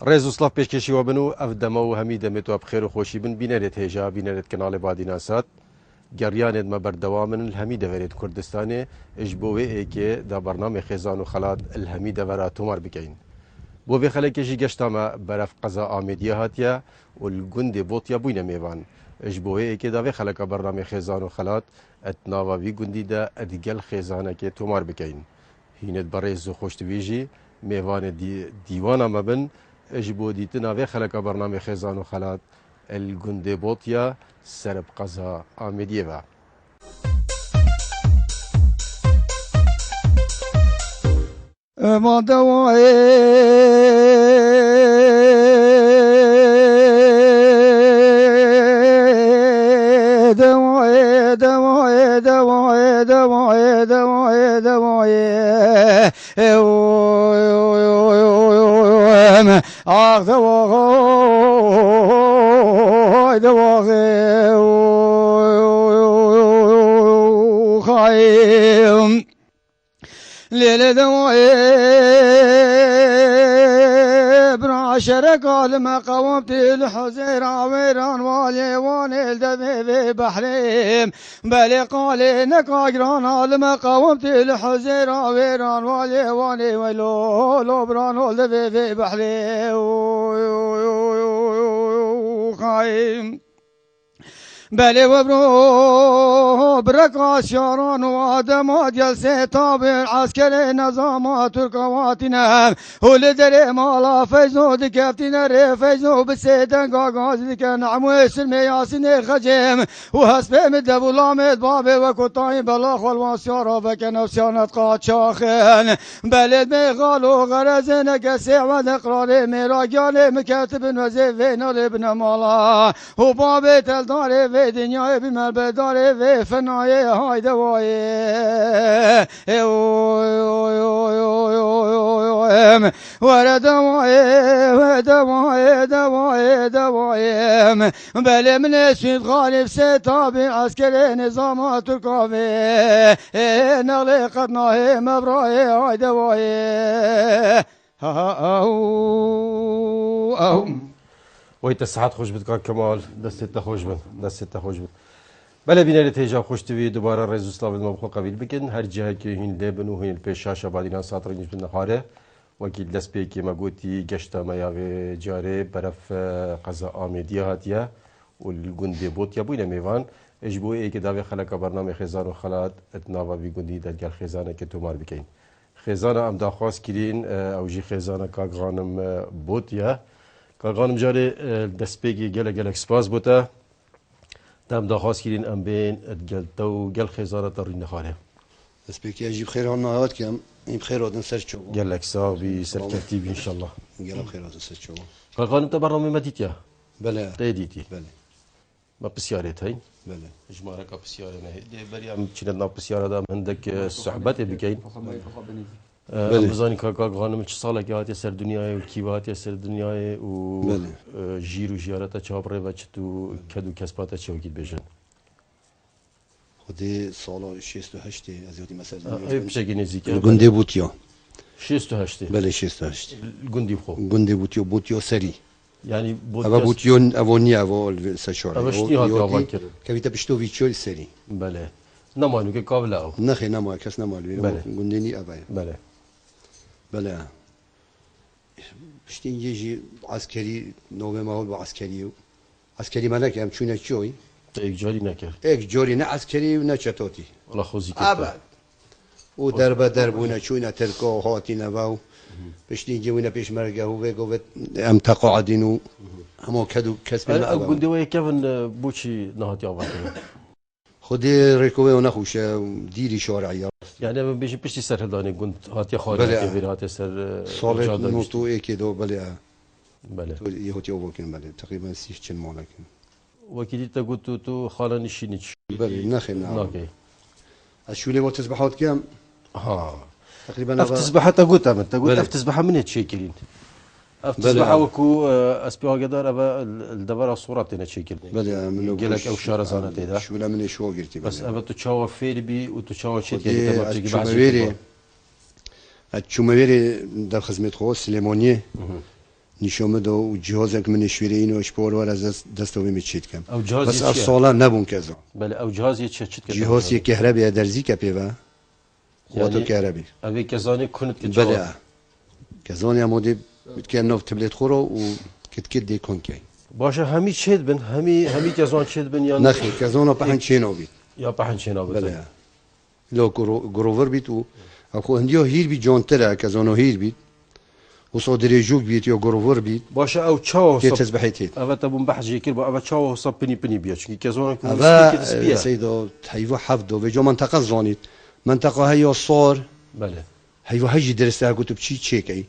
ريزو سلاف بيشكشي وبنو افدمو هميدة متو بخير وخوشي بن بينرت هيجا بينرت كنال بادي ناسات جريان ما بردوامن الهميدة وريد كردستاني اجبوه ايكي دا برنامج خزان وخلات الهميدة ورا تومار بكين بو بخلكشي قشتاما برف قضاء آمدية هاتيا والجند بوطيا بوين ميوان اجبوه ايكي دا بخلك برنامج خزان وخلات اتناوا بي جندي دا ادقل خزانة كي تومار بكين هينت بريزو خوش تبيجي ميوان ديوانا مبن اجبو ديتنا في خلق برنامج خزان وخلات الجندي بوطيا سرب قزا آمدية ما دواعي دواعي دواعي دواعي دواعي دواعي دواعي آخ دواعي دواعي خايم ليلة دواعي برعشرك لما قومت الحزير عويران والي واني الدبي بحريم بلي قالي نكاجران لما قومت الحزير عويران والي واني ويلو لبران الدبي بحريم خايم بلي وبرو بركاش ياران وادم جلسة تابع عسكري نظامات تركواتنا ولدري مالا فيزو دكافتنا ري فيزو بسيدن قاقاز دك نعمو سلمي ياسين خجيم وهسبي مدب ولامد بابي وكطاين بلاخ والواسيارا بكنا وسيانت قاد شاخن بلد ميغالو غرزنا كسيع ونقراري ميراجالي مكاتب وزيفين لابن مالا وبابي تلداري في دنياي بمال بداري في فناي هاي دواي ورا دواي ودواي دواي دواي بل من اسود غالب ستابي عسكري نظامات تركابي نغلي قطناي مبراي هاي دواي ويت الساعات خوش بتكون كمال دستة خوش بن دستة خوش بن بلا بينا لتهجا خوش تبي دوباره رئيس اسلام المبخل قبيل بكن هر جهة كي هين لبن وهين البيشاشة بعدين ساطر نجم النهارة وكيل دست بيكي مقوتي قشتا ما ياغي جاري برف قضاء آمدية هاتيا والجندي بوت يابوينا ميفان اجبو اي كداوي خلق برنامج خزان وخلات اتناوا بي جندي دادقال خزانة كتومار بكين خزانة ام داخواست كرين او جي خزانة كاق غانم بوتيا کارگانم جاری دستپیکی گله سپاس بوده دام داخواست کردین ام بین گل تو گل خزانه ترین نخاره دستپیکی اجیب خیر آن نهاد کم این خیر آدن سر چو گل اکسابی سر کتیب ان شاء الله گل خیر آدن سر چو کارگانم تو برنامه مدیتیا بله تیدیتی بله ما بسیارت هاي بله اجمالا کا بسیاره نه دی بریم چینا نا بسیاره دام هندک صحبت بکین بزنی که کارگانم چه ساله که هاتی سر دنیای و کیواتی سر دنیای و جیر و جیارت چابره و چتو کدو کسبات چه وکید بجن خودی سال 68 از یادی مثلا ای بشگی نزدیکه گنده بوتیا 68 بله 68 گندی خو گنده بوتیا سری يعني بوتيو أفوني أفول سشارة أبشتي هذا أفكر كبيتا بشتو فيتشو سري بله نمانو كي قابل أو نخي نما كاس نما بله قندني أبايا بله بله شتين يجي عسكري نوبة ما هو عسكري مالك هم شو نشوي إيك جاري نكر إيك جاري نا عسكري ونشتاتي الله خوزي كتير أبد ودربونا شوينا تركو هاتي نباو بشتين جوينا بيش مرقه وبيقو ام تقاعدينو همو كدو كسب أنا قندي ويا كيفن بوشي نهاتي أبغى خدي ركوبه ونخوش ديري شارعية يعني بيجي بيشتي سر هداني قند هاتي خارج هاتي هاتي سر صالح نوتو إيكي دو بله بله يهوتي أوكين بله تقريبا 6 مالكين وكيدي تقول تو خالني شينيش بله نخي نعم ناكي الشولي وتسبحات كم ها تقريبا افتسبحة تقول تقول افتسبحة من تشيكلين افتسبحة وكو اسبيها قدر ابا الدبر الصورة تنا تشيكل بله منو قالك او شهر زانة تيدا شو لا من شو قلتي بس ابا تشاور فيربي وتشاور شيء يعني تبع تيجي بعد الشوميري در خدمة خو سليمانية نشومد و جهازك من شويرين و شپور ور از دستو میچید کم او جهاز بس چیه؟ سالا نبون كذا بله او جهاز چه چت جهاز كهرباء درزي كبيبا واتو كهربي اوی کسانی کنت که بلا كزان يا مودي كان تبلت خورو و كت دي كونكي باشه همی چت بن همی کسان چت بن یا نخي كزانو بحن شينو بيت یا پهنچینا بود بلا لو جروفر بيت و اخو هنديو هير بي جونترا كزانو هير بيت وصادري جوك بيت يا جروفر بيت باشه او چاو كي تسبحيتيت اوه تبون بحث جيكر با اوه چاو حساب پنی بیا چون کسان که هذا سيدو هيفو حفظو بجو منطقة زانيت منطقة هي صار بله هيفو هجي درستها كتب شي تشيكي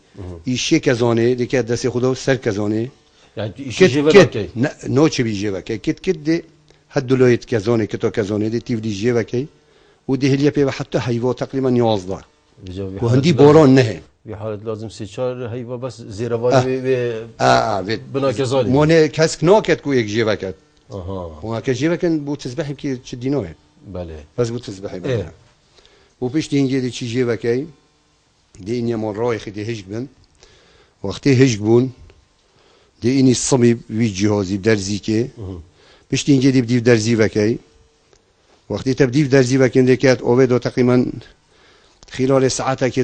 يشي كزاني ديك دسي خدو سر كزاني يعني ایشی جیوه كت بکی نو تشي بيجي بكي كت دي هدو لويت كزاني كتو كزاني دي تيف دي جي بكي ودي هليا بيبا حتى هيفو تقريبا 11 وهندي بوران نهي في حالة لازم سيشار هيفا بس زيروالي بنا كزاني مونه كسك نوكت كو يك جي بكت اها وهكا جي بكن بو تسبحي كي تشدينوه بله بس بو تسبحي بكي وبيش دي دي تشي جي بكي دي اني مون رايخ دي هجبن وقتي هجبون دي اني الصمي وي جهازي بدرزيكي بيش دي بدي درزي بكي وقتي تبدي درزي بكي دي كانت اوفيدو تقريبا خلال ساعتها كي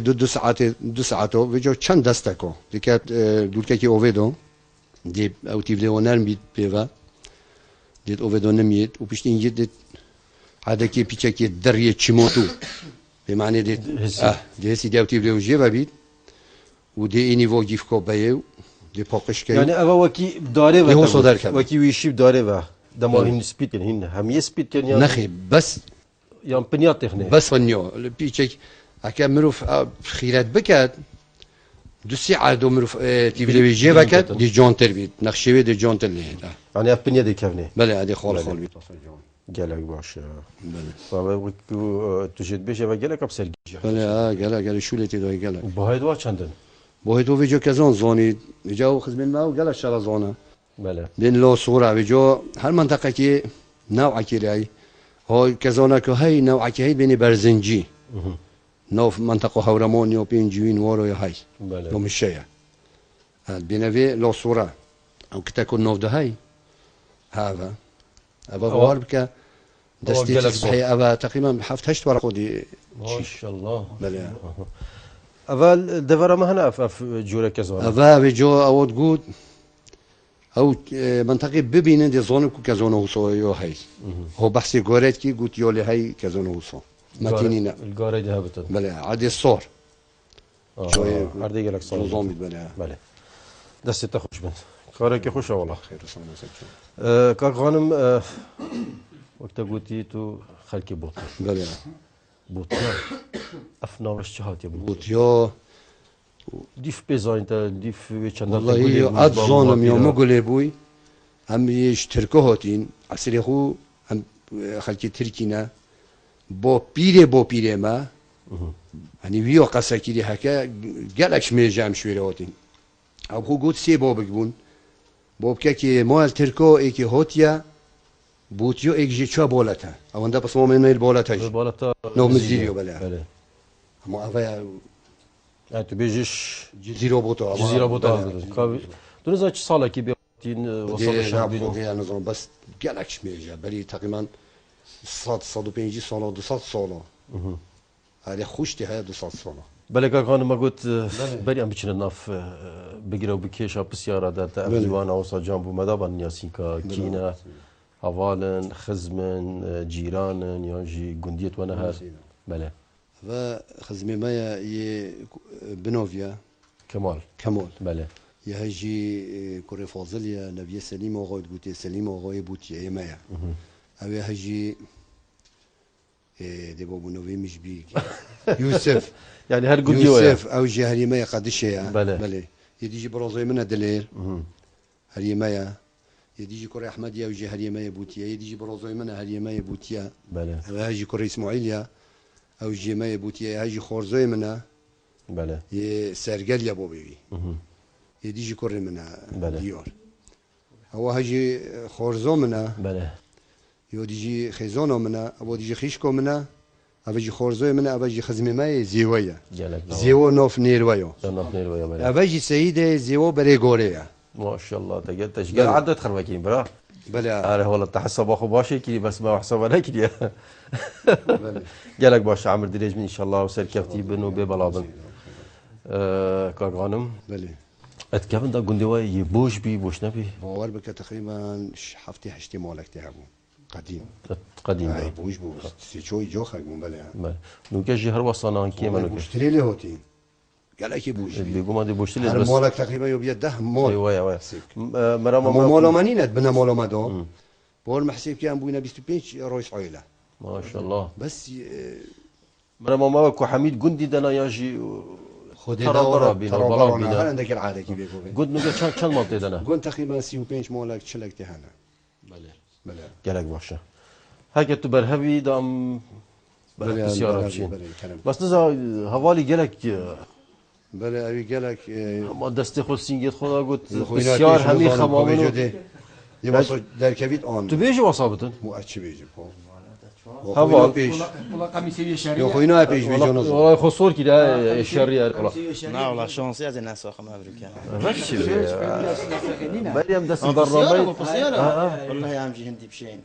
دو ساعتو بيجو چند دستكو دي كانت دولكا كي اوفيدو دي او تيفلي ونرم بيت بيفا ديت اوفيدو نميت وبيش دي هذا كي بيتشا كي دريه تشيموتو بمعنى دي دي هسي دي او تيفلي وجيبا بيت ودي اني فو جيفكو بايو دي باقش كي يعني أبا وكي بداره هو صدر كده. وكي ويشي بداره و دما هن سبيت هن هم يسبيت كان يعني نخي بس يعني بنيات تخنه بس فنيو بيتشا اكا مروف خيرات بكات دو ساعة دو مروف تيفلي وجيبا كات دي جونتر بيت نخشيوي دي جونتر لي يعني بنيات دي كفنه بله هذه خال بيت قالك باش بله تجد بيش وقالك بسال بله قال شو اللي تدوي قال وبهاي دوا چندن بوهيتو فيجو كزون زوني جاو خزمين ما وقال الشارع زونا بله بين لو صورة فيجو هل منطقة كي نوع كيراي هو كزونا كو هاي نوع كي هاي بين برزنجي نو منطقة هورمونيو بين جوين ورو هاي بله نو مشيا بين في لو صورة او كتاكو نوف ده هاي هذا ابا بواربك دستي تصبحي ابا تقريبا حفت هشت ورقه دي ما شاء الله بله اول دفر ما هنا اف جوره كزون افا بيجو او تقول او منطقه ببينن دي زون كو كزونه وصو يو هاي هو بحثي غوريت كي قلت يولي هاي كزونه وصو متينينا القاره دي هبطت بله عادي الصور شويه عردي لك صار نظام بله بله دست تخوش بنت كارك خوش والله خير صلاه كاك غانم وقت قلتي تو خلكي بوط بله بوطيا افنا وش هات يا بوط قلت يو ديف بيزا انت ديف ويتشاند والله عاد زونم يوم قولي بوي هم يشتركوا هاتين عسيري خو هم خلكي تركينا بو بيري ما يعني ويو قصة كيري هكا قالك شمي جام شويري هاتين او خو قلت سي بوبك بون بوبكا كي مال تركو ايكي هوتيا بوتيو ايك جي چوا بولتا او اندا بس مومن ميل بولتا البالتا نو مزيريو بلا بله اما افا انت بيجيش جزيرو بوتو جزيره بوطا دونز اش صاله كي بيتين وصل الشعب فوقيا نظام بس قالك شميجا بلي تقريبا 150 سنه 200 سنه هذه خوشتي هاي 200 سنه بله كاك غانم ما قلت بري ام بيچن ناف بگيرو بكيشا بسياره دا تقريبا اوصا جنبو مدابن ياسين كينا هوالن خزمن جيرانن ياجي جنديت ونهر بله وخزمي مايا ي بنوفيا كمال بله يهجي كوري فاضل يا نبي سليم وغايد قوتي سليم وغايد بوتي يا مايا او يهجي دي بابو نوفي مش بيك يوسف يعني هر قد يوسف او جي هري مايا قدش يا بله يديجي بروزي منها دليل هري مايا يديجي كوري احمد يا وجي هري مايا بوتيا يديجي بروزي منها هري مايا بوتيا بله هاجي كوري اسماعيل يا او جي مايا بوتيا هاجي خورزوي منها بله ي سرقل يا بوبي يديجي كوري منها ديور هو هاجي خورزو منها بله يوديجي خيزونو منها او ديجي خيشكو منها أبجي خورزوي من أبجي خزمي ماي زيوية جالك زيو نوف نيرويو جنات نيل ويا ملا أبجي سيدة زيو بريغوريا ما شاء الله تقدر تشقال بلى. عدد خرباكين برا بلا أنا والله تحسب أخو باشي كذي بس ما حسب أنا كذي بلا جالك باش عمر دريج من إن شاء الله وسير كفتي بنو ببلابن كاغانم بلا اتكفن دا قندوا يبوش بي بوش نبي باور بك تقريبا حفتي حشتي مالك تهبو قديم قديم هاي بوش بوش سيشوي جوخك من بلا نوكا جي هر وصانا كيما نوكا بوشتري لي هوتي قال لك بوش بيقول ما دي بوش لي هر بس مالك تقريبا يبيع ده مال ايوه ايوه سيك. مرام مو مالو مانينت بنا مالو مادو بور محسيب كان بوينا 25 رويس عيله ما شاء الله بس مرام ما كو حميد قندي دنا ياجي خذ ترى برا بينا ضرب هل بينا عندك العاده كيف يقول قد نوكا كان منطقه دنا قلت تقريبا 25 مالك تشلك تهنا بله بلا جالك باشا هكا تبرهبي دام بلا سيارة بلا بشين بلا كلام بس نزا هوالي جالك بلا ابي قال لك ما دستي خو سینگیت خدا گفت خوينا بسیار همی خمامنو يوصل در كبيت آن تو بیجی واسابتن مو أتش بيجي هوال. بيش والله قميصي يا شريعة خوينا بيش بيجون والله خسور كده الشرير والله لا والله شانسي از الناس واخا ما ابريكا ماشي مريم دست بالسيارة برنامج بالسيارة والله يا عمجي هندي بشين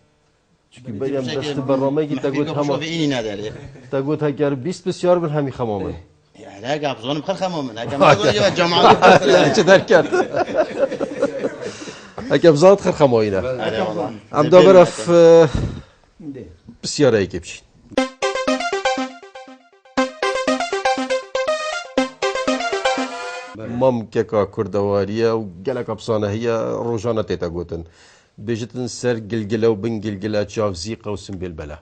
مريم دست برنامج تقول هم هم بيني نادى عليه تقول هكر 20 بسیار من همی خمامن يعني لا قاب زون بخل خمام من هكا ما الجامعة چه درکت هکر بزاد خر خماینه والله ام دا برف بسیار ایکی بشین ممکن که کردواریه و گلک ابسانه هی روزانه تیتا گوتن بيجتن سر قلقلة وبن قلقلة تشاف زيقة وسنبيل بلا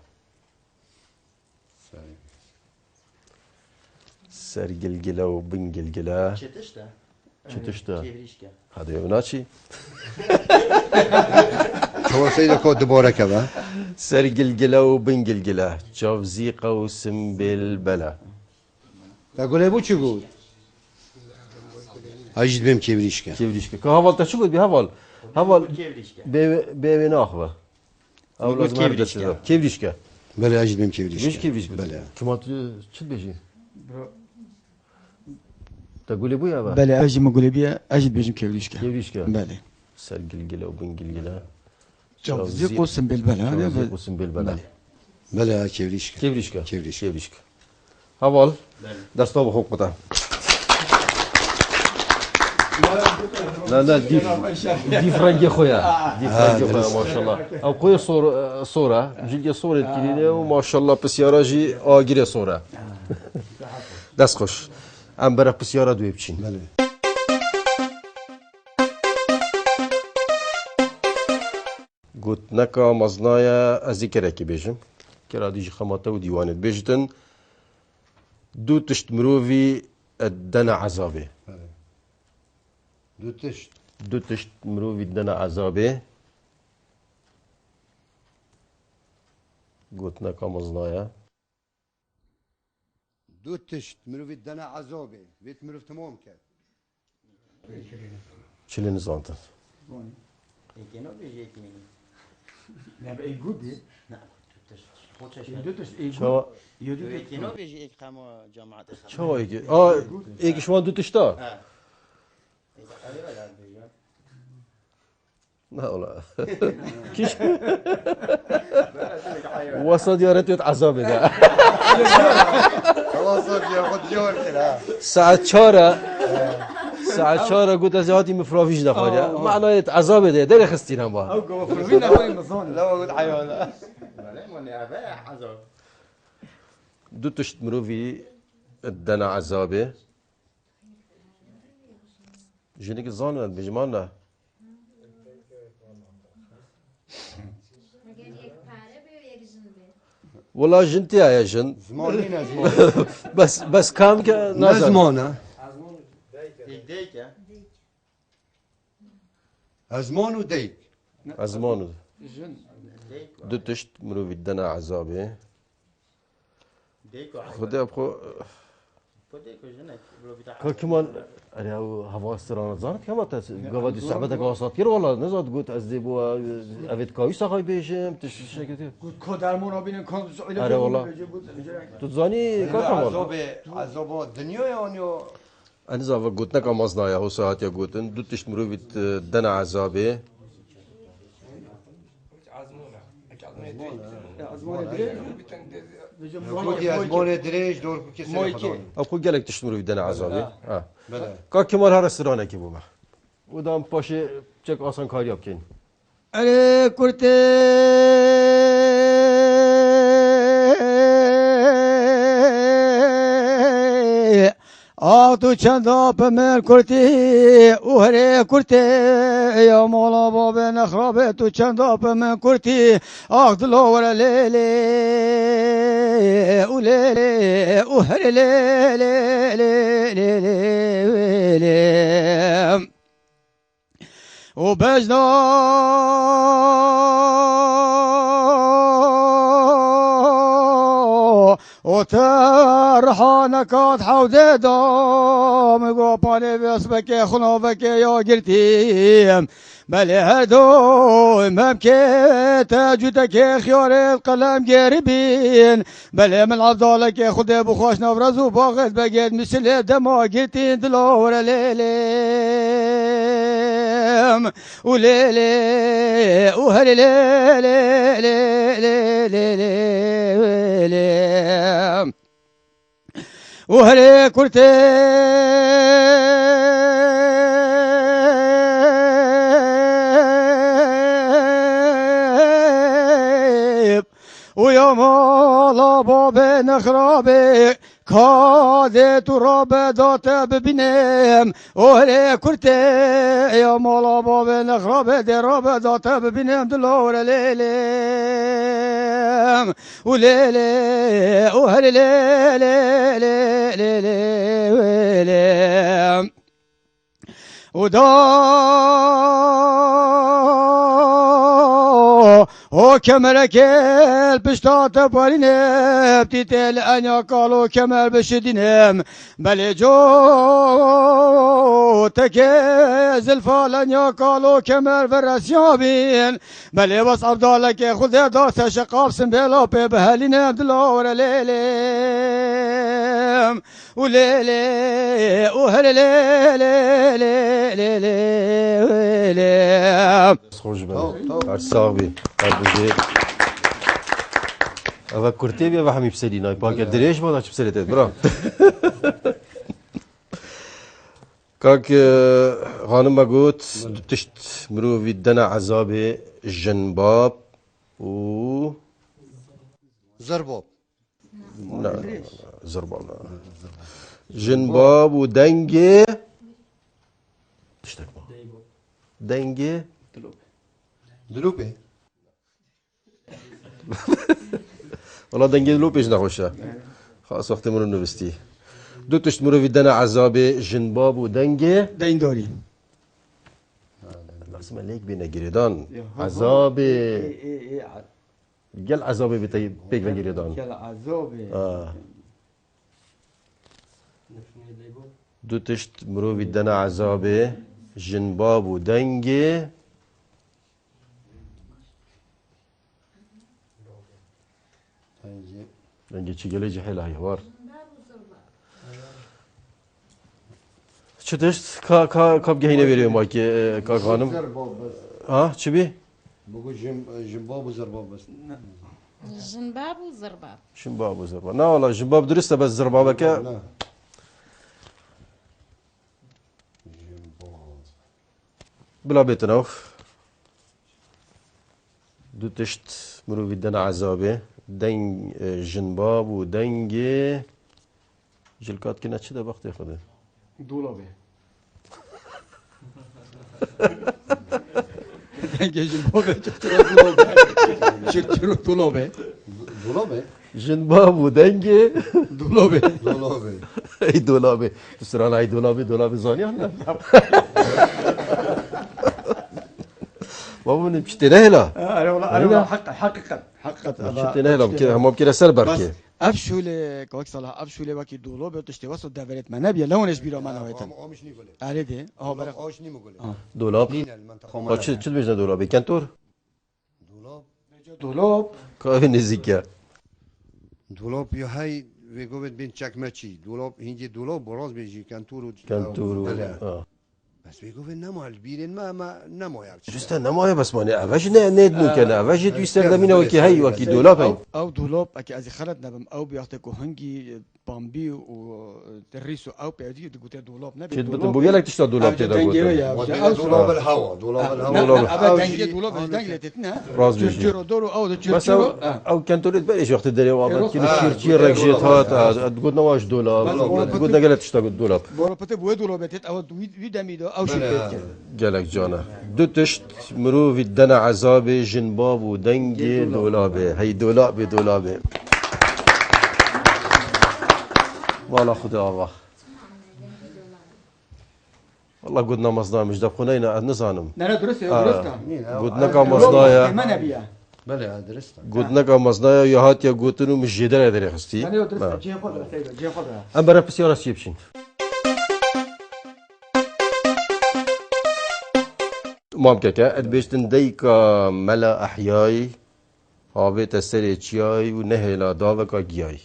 سر قلقلة وبن قلقلة شتشتا شتشتا كيفريشكا هذا يبناتشي شو سيدة كود دبورة كذا سر قلقلة وبن قلقلة تشاف زيقة وسنبيل بلا أقول أبو شو يقول أجد بهم كيفريشكا كيف ليش كهافال تشوفت بهافال هافال كيفريشكا بي ناخذه او نقول لازم كيف هرجع ليش تسلم. كيف ليش بلا أجد بهم كيفريشكا ليش كيف ليش بلا كما شو بيجي تقول ابويا بقى بله اجي مقولي بيا اجي بيجم كيفليشكا كيف ليش بله سر قلقلة وبن قلقلة زيق وسم بالبلا زيق وسنبيل بلا بلا كيفريشكا كيف ليش كيف ليش كيف ليش هافال درس طابخ وقطع لا لا ديف رنج يا خويا ديف رنج يا خويا ما شاء الله او خويا صورة جيلي صورة كلينة وما شاء الله بسيارة جي آگيري صورة دست خوش ام برا بسيارة دوي بچين بلا قلت نكا مزنايا ازيكركي بيجم كرا ديجي خماته وديوانت بيجتن دو تشت مروفي الدنا عذابي دوتشت دو تشت مروفي الدنا عذابي قلت نكا مزنايا دوتشت مروف الدنا عزوبي بيت مروف تمام كات شلي نزانتن يمكن بيجي يمكن لا بقى جودي نعم تشتش يدوتش اي شو يمكن بيجي يقاموا جامعة شو هيك هيك شو دو تشتا اه لا والله كيش وصل يا ريت عذابي ده خلاص يا خد جورتنا ساعة 4 قلت زهاتي مفرافيش دخل معناه عذابي ده داري خستينا با او فروين هاي مزون لا قلت حيوان دو تشت مروفي الدنا عذابي جينيك الظانة بجمالنا اگر یک پره به و یک جن به والله جنتي يا جن زمان مين زمان بس كام نازل زمان ديك زمان وديك أزمانه جن ديك دو تشت مروفي الدنا عذابي ديك خدا بخو ديك وجنك برو بتاع كمان أنا هوا استرانة زانت كما قبل الصحبة قاصات والله نزاد قلت أزدي بوا أبيت كايس أخاي بيجم تشش كده کدر منابین کن آره والله. تزاني كمان عذاب الدنيا يعني أنا زاف قلت لك أمازنا يا هو ساعات يا قلت إن دوتش مروفيت دنا عذابه خودي أزمانه دريج دور كسر خدان أو قال لك تشتمرو في دنا عذابه بله كا كمال هر استرانة كي بوما ودام باشي چك آسان کاری بکن اره کرته آتو چندا پمر کرتی اوهره کرته یا مولا باب نخرابه تو چندا پمر کرتی آخ دلور لیلی اولیلی اوهره لیلی لیلی وبجنا وترحانك تحوزي دام قوباني بيسبك خنوفك يا قرتي بل هدو ممكن تجدك خيار القلم قريبين بل من عبدالك خدي بخوش نفرز وباغد بقيت مثل دما قرتي دلور ليلي وليلي وهلي وهلي كرتي ويا مالا باب نخرابي كادي تراب دات ببینم اوهله کرته یا مالا باب نخراب دراب دات ببینم دلور لیلم و لیلی اوهله لیلم و او کمرک الپشتات پارینم تیتل انیا کالو کمر بشدینم بله جو تکه زلفال انیا کالو کمر ورسیابین بله بس عبدالک خود داست شقاب سنبلا پی بهلینم دلور لیلم و لیلی و هلیلی خوش بنا ارساقی اربوزی اول کرتی بیا و همی بسری نای پاک دریش بادا چه بسری تید برا کاک خانم بگوت تشت مروفی دنا عذاب جنباب و زرباب لا زرباب لا جنباب و دنگه تشتك دنگه دلوبه والله دنگه لو پیش نخوشه خلاص وقتی منو نوستی دو تشت مرو دنا عذاب جنباب و دنگه دین داری لازم ليك بينا جريدان عذاب قال عذاب بيك جريدان عذاب دو تشت مرو دنا عذاب جنباب و دنگه دنگه چی گله جهل هیوار چه دشت کاب گهینه veriyorum bak kak hanım ha çibi بقول جنباب وزرباب بس جنباب وزرباب جنباب وزرباب لا والله جنباب درسته بس زربابك لا بلا بيتنوف دو تشت مرو بدنا عذابه دنگ جنباب و دنگ جلکات که نچه ده وقت خدا دولابه دنگه جنبابه چطور دولابه دولابه جنباب و دنگ دولابه دولابه ای دولابه سران ای دولابه زانی هم نه بابا نمشي تنهلا انا والله حقيقه نمشي تنهلا كده هم كده سربر كده افشول کوک صلاح افشول وکی دولو به تشتی واسه دورت من نبیه لونش بیرا من هایتن آمش نیگله آره ده برا آش نیمگله دولاب نین المنطقه با چه بجنه دولابی کنتور دولاب کافی نزدیکه دولاب یا های ویگو بین چکمچی دولاب هینجی دولاب براز بیجی کنتور بس ویگو نمال بیرین ما نمایار جسته نمایه بس مانه اوش نه نید ممکنه اوش تویستر دمینه وکی هی وکی دولاب هی او دولاب اکی از خلط نبم او بیاخته که هنگی بامبی و تریس او پیادی تو گوته دولاب نبی چه بتون بو یلک تشتا دولاب تیدا گوته دولاب الهوا دولاب دولاب ابا دنگی دولاب دنگی تتنا راز بیجی چرچرو دورو او ده بس چرچرو او کنتوریت بریش وقت داری وابد که چیر رکجیت هات گود نواش دولاب گود نگلت تشتا گود دولاب برو پته بو دولاب تت او وی دمیدو او شبیت کرد گلک جانا دو تشت مروفی دن عذاب جنباب و دنگی دولابه هی دولابه والا خدا آقا والله قدنا مصدايا مش دبخونينا نزانم نه درسته درسته قدنا كمصدايا ما نبيه بله درست قدنا كمصدايا يا هات يا قوتنو مش جدر ادري خستي نه درسته جه خود جه خود ام برا بسيارة شيبشين مامكاكا ادبيشتن ديكا ملا احياي هابيت السري تشياي ونهلا دافكا جياي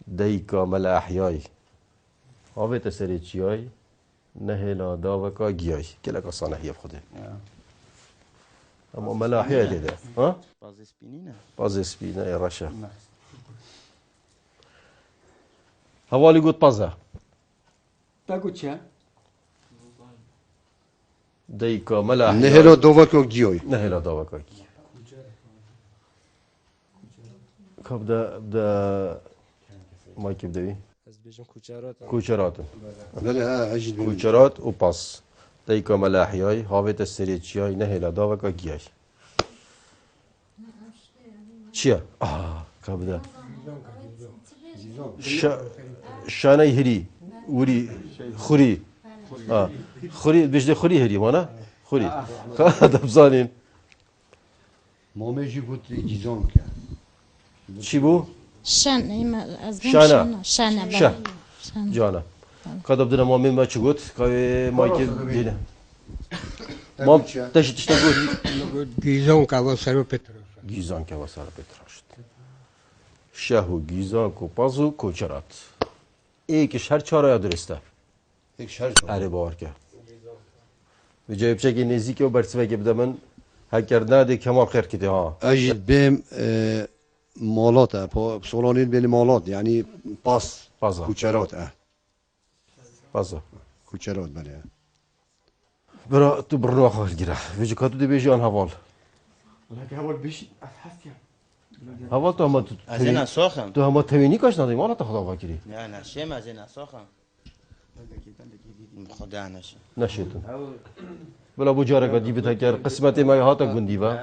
ديكا ملا احياي هابيت السري تشياي نهلا دافكا جياي كلك صانع هي بخده اما ملا احياي تيدا ها باز اسپینینه باز سبينا يا رشا هوالي قد بازا بگو چه ديكا ملا احياي نهلو دوباکو گیوی نهلا دافكا جياي كبدا ما كيبداوي كوچرات بله اجید بیم كوچرات و باس ديكا ملا احياي هابيت السري تشياي نهلا دافكا جياي چیه؟ کبده شانه هری وری خوری خوری بجده خوری هری مانا خوری دب زانین مامی گوت گیزان کرد چی بو؟ شن از شانه. شانه شه جانا کدب دنا مامی ما چی گوت که مایک دیده مام تشت گوت گیزان که واسه پتروس گیزان که واسه پتراشت شهو گیزان کو پازو کوچرات ایکش هر چهار درسته یک شهر اره باور که به جای بچه که نزدیک و برسه که بده من هکر نده کمال خیر کده ها اجید بیم مالات سولانین بین مالات یعنی پاس پازا کوچرات پازا کوچرات بله برا تو برنو خواهر گیره ویجی کاتو دی بیجی آن حوال ولكن هو البشي حسيا حوال تو همه از این ساخم تو همه توینی کاش نداری مالا تا خدا واکری نه نه شم از این ساخم خدا نشه نشیتون بلا بو جاره که دیبت هکر قسمت ما هاتا گندی و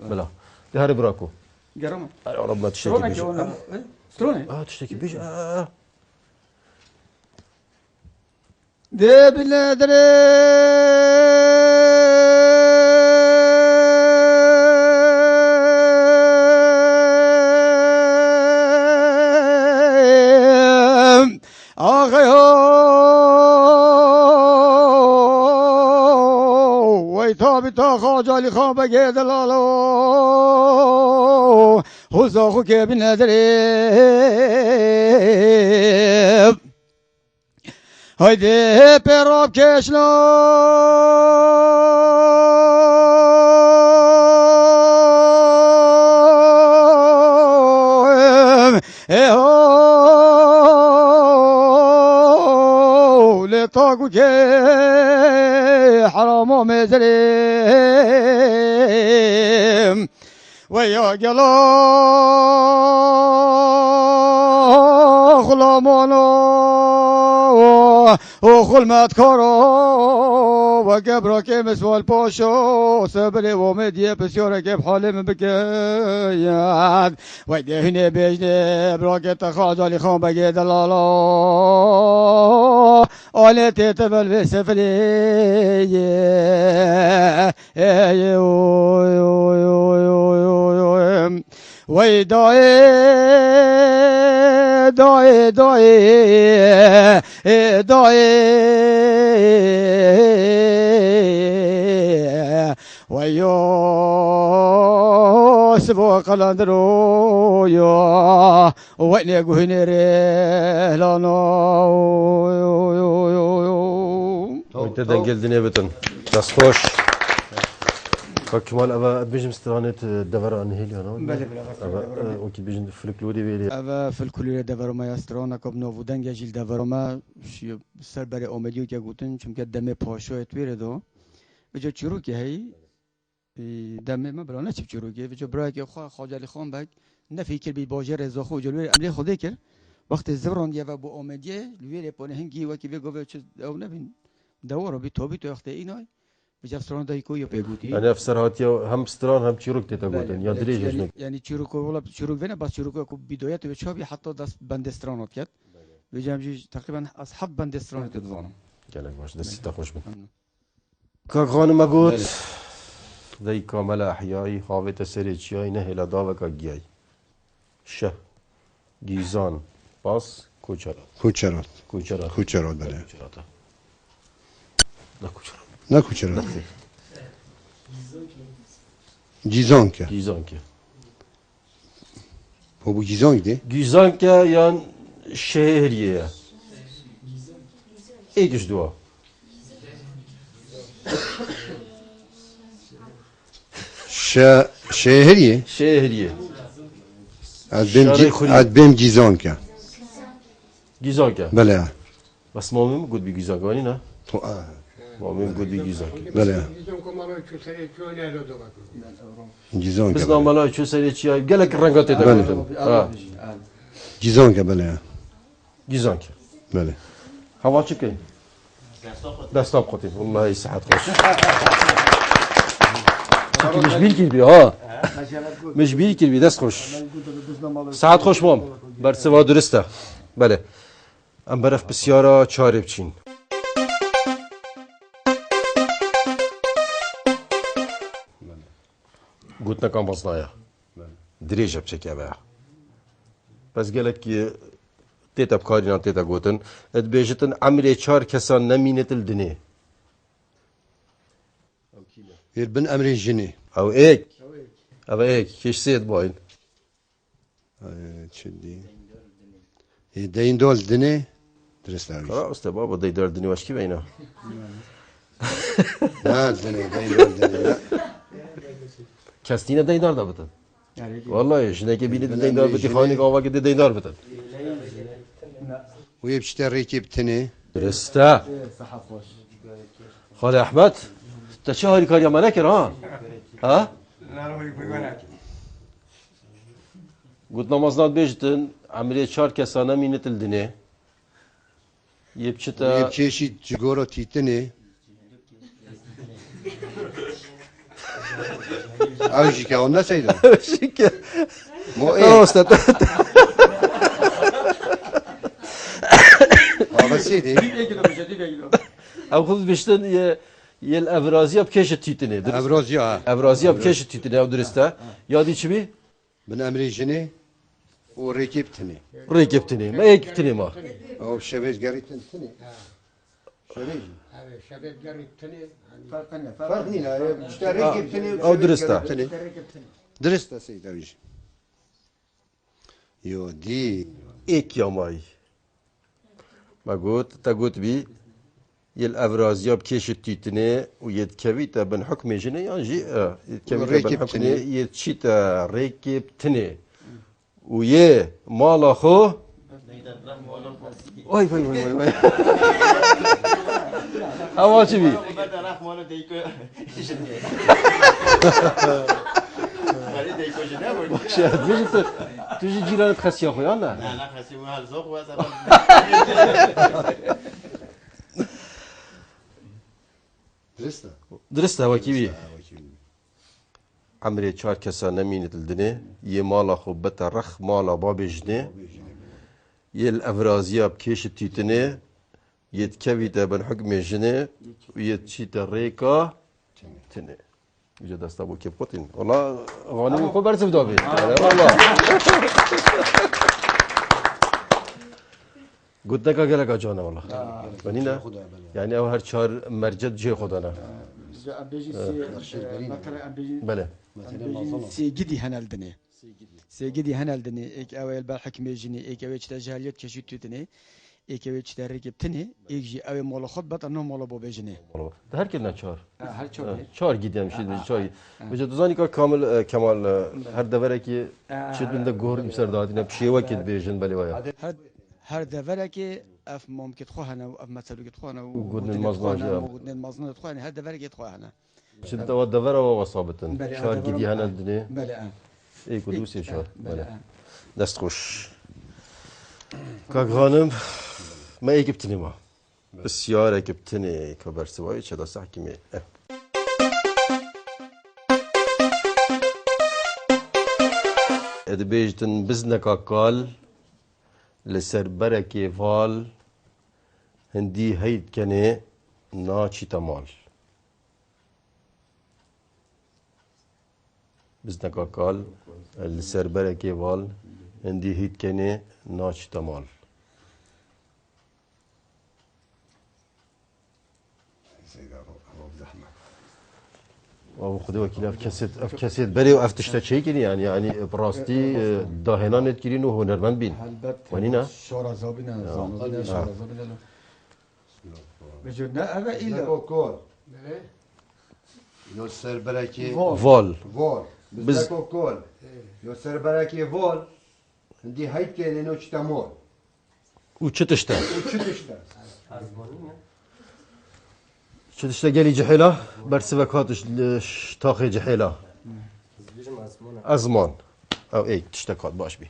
بلا ده هر براکو جرام اره آرام ما تشتکی سترونه بیجی كيونا سترونه تشتکی بیجی دي بالله ويتابي تاخا لي خان بقي دلالو خزاخو كيف ندري هيدي بيراب كشنا لطاقو كي حرام مزريم ويا قلا خلامانا وخل متكارا وقبرا كي مسوال باشا سبلي ومدية بسيارة كيف حالي من بكيات ويدي هني بيجني براكي تخاجالي خان بقي دلالا آلت تبل في سفلي وي داي داي داي داي ويو سبو قلندرو يا وين يقول لانا وانت دنجل دنيا بتن بس خوش كمال أبا بيجم استرانة دفر عن هيلي أنا أبا وكي بيجم فلكلوري بيلي أبا فلكلوري دفر ما يسترانا كابنو ودنجا جيل دفر ما شيء سر بري أمديو كي قلتن چون كدمه پاشو اتويره دو بجا چروكي هي دمه ما بلا نچب چروكي بجا برای که خواجالی خان بک نفکر بی باجه رضا خو جلوی امری خوده کر وقت زبران دیگه و با آمدیه لویر پانه هنگی و کی بگو چه او نبین دوارو بی تو وقت اینای بجا سران دای کو یا بگوتی أنا أفسر هاتيا هم استران هم تشيروك تتقولن يا دريج شنو يعني چروکو ولا چروک ونه بس چروکو کو بدايات و چابي حتى دست بندسترانات کرد بجا همجی تقریبا از 7 بندسترانات دادم كلام واش دست تخوش من كاغان ما قلت ذي كامل أحيائي خاوة سريتشياي نهلا داوكا جياي شه جيزان باس كوچرات کوچرات كوچرات کوچرات بله كوچرات لا كوچرات نه کوچرات جیزان که جيزان كي bu gizon idi. جيزان كي يان شهرية ايش دوا Şehriye. شهرية Adbem gizon ke. جيزان كي Bele. بس مؤمن قد بي جيزان كواني نا مؤمن قد بي جيزان Bele. Bizim kumarı küseye köyüne elde bakıyor. Gizon بس ke. نعمل شو سريتشياي قالك الرنقات تتقولن Gizon ke bele. جيزان كي Bele. هوا چكين دستاب قطين والله يسحت خوش چكي مش بيل كيلبي ها مش بيل كيلبي دست خوش ساعت خوش مام برسوا درسته بله ام برف بسیارا چاره بچین قلت نكام بصنايا دريجة بشكل بقى بس قالك تيتا بكارينا تيتا قوتن ادبيجتن عمري چار كسان نمينت الدنيا Ben emrin jini. او ايك او ايك كيش سيد باين Çedi. Deyin dol dini. Dres abi. خلاص بابا دي دار الدنيا واش كي بينا Ha dini deyin dol dini. كاستينا دينار دا بتن والله شنو كي بيني دينار بتي خاني قاوا كده دينار بتن Bu hep işte rekip tini. درستا خالي احمد انت شهري كان يا ملك ها قلت نمازنات بيجتن عملية شهر كسانة مينت الدنيا Bu يبشتا hep çeşit cigara titini. Avcı ki onda saydı. شكا Mo خلاص Abasıydı. او خذ بيشتن يا الافرازيه بكيش التيتني Evroz ya. افرازيه بكيش التيتني او درستا يا دي شبي Ben emrin jini. O rekip tini. ريكبتني ما يكبتني ما O şebeş geritin tini. Şebeş. Evet, şebek geritini. Fark değil ha. İşte rekip tini. او درستا Dresta saydı avcı. Yo di. ايك يا ماي ما قلت تقول بي يا الافرازيه بكيش التيتني ويتكويتا بن حكم جني يجي يتكويتا بن حكم يتشيتا ريكبتني ويا مالا خو واي واي واي واي هوا شبي شاهد ليش تجي جيران تخسي يا اخويا انا Dresta. درست هوا كيبي عمري چار كسا نمينة الدنيا يه مالا خوبتا رخ مالا باب جني يه الافرازية بكيش التيتني يتكوي تبن حكم جنة ويتشيت الريكا تنه يوجد استابو كيف قطين والله غانم يكون برسف دوبي والله قلت لك أقول لك أجانا والله ونينا يعني أو هر شهر مرجد جي خدانا بله سيجدي هنالدني سيجدي هنالدني إيك أول بالحكم جني إيك أول تجاهليت كشيت تني إيك أول تركب تني إيك جي أول مال خطبة أنه مال بو بجني هر كلنا شهر هر شهر شهر جديم شيء شوي بجد زاني كامل كمال هر دفعة كي شد من ده جور يمسر داتنا بشيء وقت بيجن بلي ويا هر دفعة كي أف ممكن تخوهنا وأف مثلا تخوهنا وجودن المزناج وجودن المزناج تخوهنا هر دفعة كي تخوهنا شد ود دفعة وصابتن شهر جدي هنا الدنيا بلى إيه كدوسي شهر بله دست خوش كغانم ما يجبتني ما السيارة جبتني كبر سواي شدا صح كمية ادبيجتن بزنك قال لسر بركي فال هندي هيد كني ناچي تمال بزنك قال لسر بركي فال هندي هيد كني ناچي تمال خدا وكيل اف كاسيت بري واف تشتكي يعني براستي داهنا نتكرين وهنرمند بين ونينا شورا زابنا زانونا شورا زابنا بجدنا أبا إلا كوكول يوسر براكي فال فول بز كوكول يوسر براكي فول عندي هيك كان انه تشتمول وتشتشتا وتشتشتا تشتشتا قالي جحيلة برسبك هاتش تاخي جحيلة أزمان أو إيه تشتكات باش بي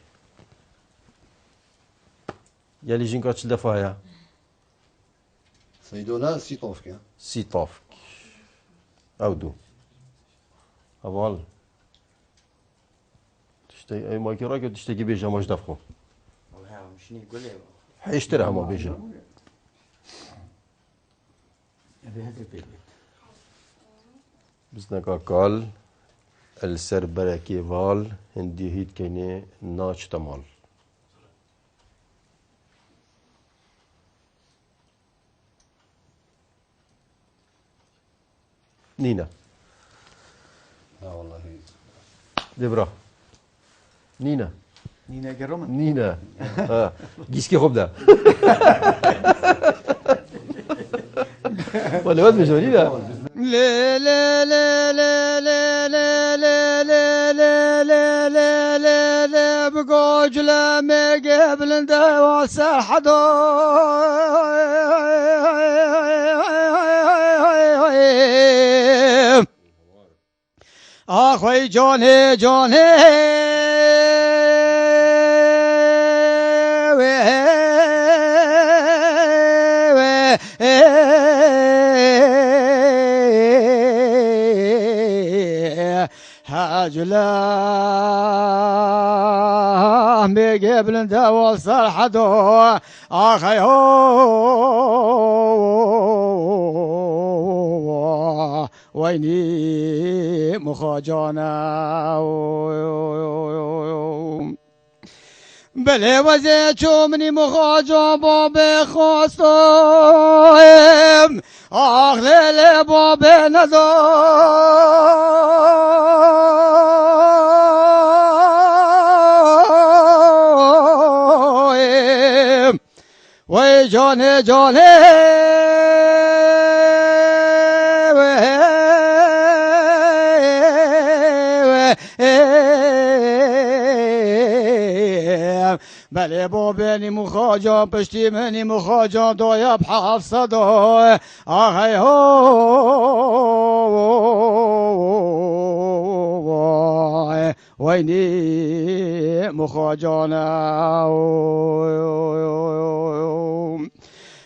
قالي جنكات دفايا سيدونا سيطوف كان سي طافك أو دو أول تشتي أي ما كراك تشتكي بيجا ماش دفخو والله مشني يقول لي حيشتريها ما بيجا بزنكا قال السر بركي فال هندي هيد كيني ناچ تمال نينا لا والله دبرا نينا نينا جرمن نينا جيسكي خوب ده ولا واد مش نينا لا لا لا لا لا لا لا لا لا لا لا لا لا بقوج لا ما قبل دواسة حدا أخوي جوني جوني هاجلا بقبل دواسة حدا أخي ويني مخاجانا بله وزيتو مني مخاجا بابي خواستم آخ لیلی بابی ندایم وی جانه جانه بله بابنی مخاجا پشتی منی مخاجا دایم 700 آخی های وینی مخاجانا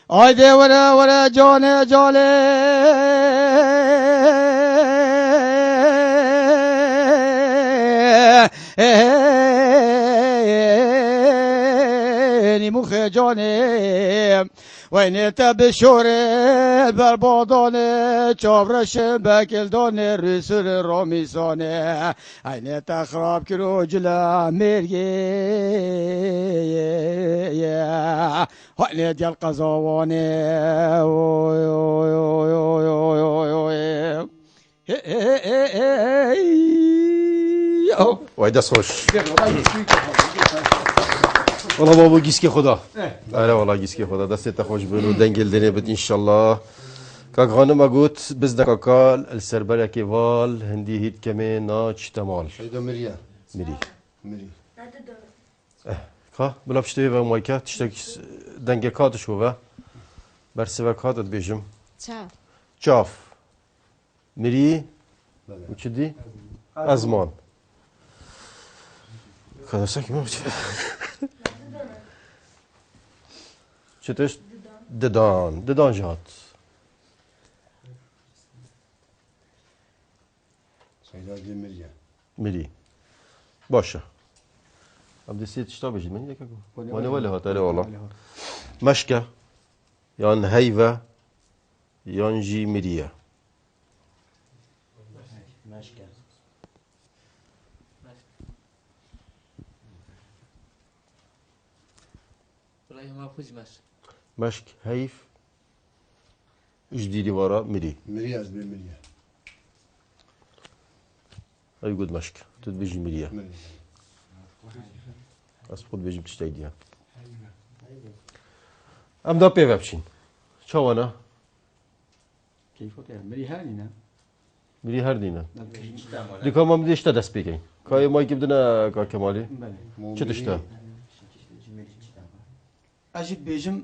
آیده وره وره جانه جانه بيني مخجاني وين تبشوري بالبوداني شافرش بكلداني رسول الرميساني عين تخرب كروجلا ميرجي وين ديال قزواني وای دست خوش والله بابا گیسکی خدا آره والله گیسکی خدا دستت خوش بینو دنگل دنیا بد انشالله کاک خانم گوت بزد کاکال السربر کیوال هندی هیت کمی ناچ تمال شيدا مريا میری مري کا بلا پشتی و مایکا تشتک دنگ کاتش هوا برسه و کاتت بیجم Ciao. چاف میری و چی دی ازمان کدر سکی ما چطورش ددان جات شيدا دي مريا میری باشه ام دستی تشتا بجید من یکا گو وانه ولی هات آره والله مشکه یان هیوه یان جی میریه مشکل والله ما فوز ماشي مشک هیف جديدي ورا مري مريا از مريا اي قد مشك تدبيجي مريا مريا اصبحت بيجي بتشتايديها ام دا بيفا بشين شو انا كيف مري هانينا مري هردينا ديكا ما بدي اشتا دست بيكين كاي ما يجيبدنا كا كمالي چه تشتا اجيب بيجم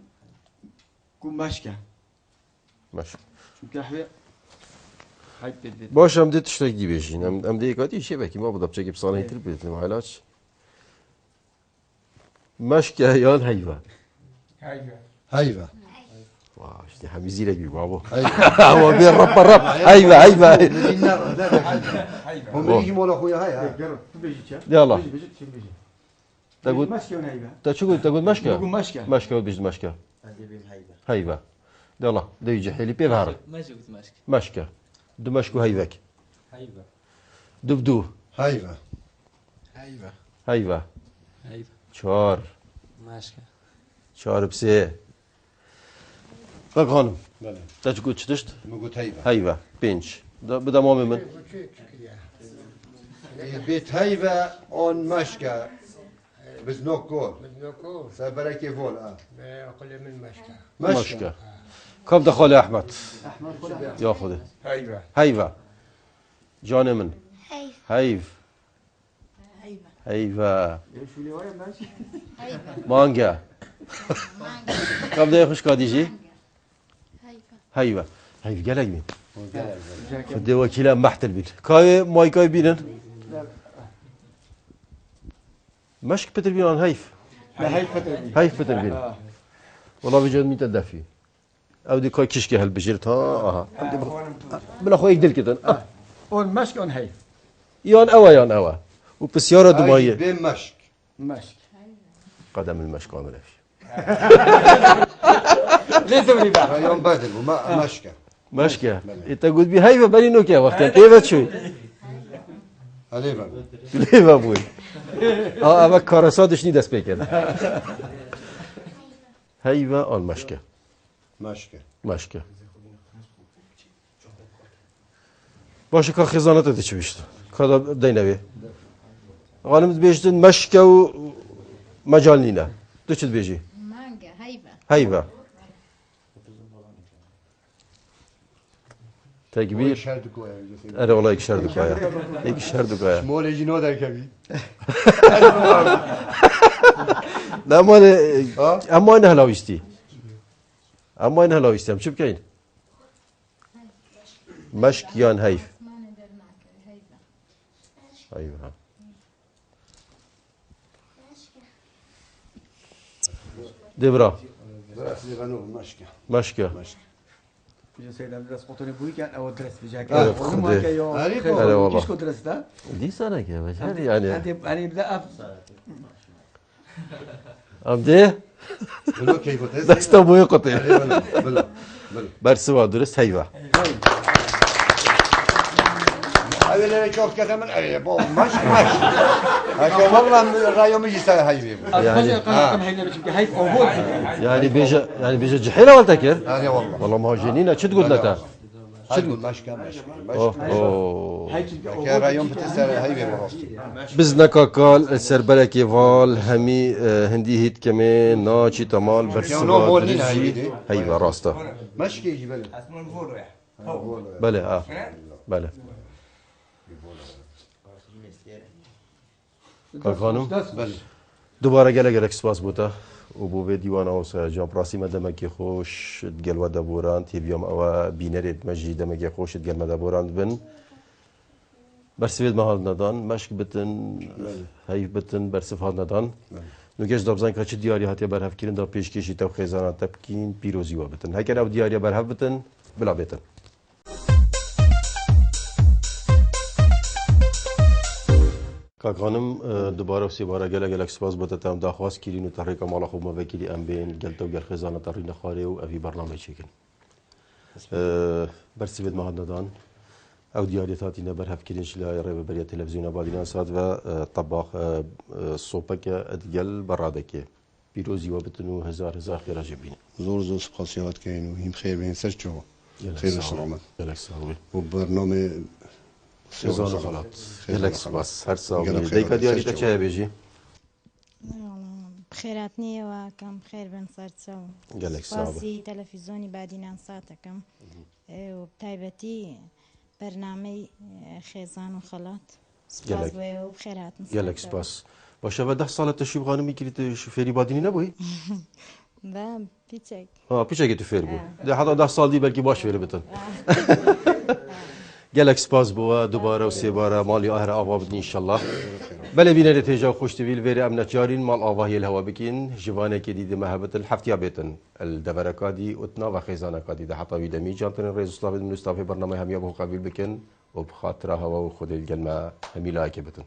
قماشكه ماشي çünkü kahve hayt dedi. باش ام دي تشتا دي بيجين ام دي كاتي شي باكي ما بدا بتجيب صانع تربيت المعلاج مشك يان هيفا هيا هيفا واه اشتي حميزي لك بابا هيفا هو بين رب هيفا هيفا هم يجي مول اخويا هاي Gel bejit ya. يلا Bejit şimdi bejit. تقول Maske ona hayva. تقول مشكا Bugün maske. مشكا بيجي مشكا هيفا يلا ده يجي حيلي بيفهر ماشي قلت ماشي مشكا دو مشكو هيفاك هيبة دبدو هيفا هيبة هيفا هيبة چهار ماشي چهار بسه خانم بله تقول چتشت مقول هيفا هيفا بينش بدا مامي من بيت هيفا اون مشكا بس نوكور بدناكو سبركي فول اقل من مشكا مشكا كم دخل يا احمد ياخذه هيا هيفا جاني من Heyf. هيف Heyva. هيفا Şöyle var ya ben şey. مانجا كم ده يخش كاديجي Heyva. هيفا هيف قالك مين فدي وكيلا محتل بيت كاي ماي كاي بينن مشك بتر بين عن هيف Ne hayfa dedi. هيف بتر بين والله بجد مين تدفي او دي كاي كشكي هالبجرت ها عندي من اخوي يقدر كده On maske on hayf. يان اوا وبسيارة دماية بين مشك Maske. قدم المشك عامل في Ne devri be? ريون بدل وما مشكا مشكة انت قلت بي هيفا بالي نوكيا وقت كيف شوي هليفا ليه ابوي اما كارسادش ني دست بكن هيفا اون مشكة مشكا مشكة باشه که خزانت ده چی بیشتر کدا دینوی غانم بیشتر مشکه و مجال نینه دو چی بیشی Manga. Heyva. هیوا تکبیر شهر دكويا اره والله یک شهر دکایا یک شهر دکایا مول جنو در كبي نه اما این هلاویستی اما این هلاویستی هم چی بکنین مشک یان هیف Mane der Nacke. Heyva. هیوا دبرا مشكا مشکه Bizim seydem biraz fotoğrafı buyken o dres diyecek. Evet, Onun hadi. marka yok. Hadi Hadi valla. Kişko dres da. دي سنة كيف يعني Hadi hani bir de af. عمدي بلو كيف دست بوی قطع بلا بلا برسوا درست هيفا هذا اللي شوف كذا من أي بو مش هكذا والله الرايو ميجي سال هاي يعني بيجا جحيله ولا تكر هذا والله ما هو جنينه شو تقول لك تقول مشكا اوه كان رايو بتسال هاي براستي بزنا كاكال سربلكي فال همي هندي هيت كمان ناچي تمال برسوا درزي هيفا راستا مشكي يجي بلا بله بله کارخانم دوباره گله سپاس بوده و بو دیوان اوس جان پراسی مدمکی خوش دگل و دبوران تیبیام او بینرید مجی دمکی خوش دگل مدبوران بن برسوید محال ندان مشک بتن هیف بتن برسف حال ندان نوگش دابزن که چه دیاری هاتی برهف کردن دا پیشکشی تو خیزانات تبکین پیروزی و بتن هکر او دیاری برهف بتن بلا بتن کاکانم دوباره و سیباره گله سپاس بوده تام داخواست کردین و تحریک مالا خوب موکلی ام بین گلت و گل خزانه ترین خاله و اوی برنامه چیکن برسید ما ندان او دیاریتاتی نبر هف کردین شلای رای برای تلویزیون آبادیان ساد و طباخ صوبک ادگل برادکه پیروزی و بتنو هزار خیر جبین زور سپاسیات کین و هم خیر بین سر چو خیر و سلامت گلک ساوی و برنامه خزانه خالات گلک سپاس هر ساوی دیگه دیاریتا چه بیجی بخيراتني وكم خير بن صرتو قالك صعبة سي تلفزيوني بعدين انصاتكم وبتايبتي برنامج خيزان وخلاط سباس وبخيرات قالك سباس باشه و 10 سال تشریف خانمی کلیت شوفری بادینی نبوی؟ با پیچک پیچک تو فیر بود ده حتی 10 سال دی بلکی باش فیر بتن گلک سپاس بوا دوباره و سه باره مالی آهر آوا بدین انشالله بله بینه تیجا خوش تویل وری امنت جارین مال آواهی الهوا بکین جوانه که دیده محبت الحفتیا بیتن الدبرکادی اتنا و خیزانه کادی ده حتی ویدمی جانتن رئیس اسلاف من استاف برنامه همیا به قبیل بکن و بخاطر هوا و خود الجلمه همی لایک بتن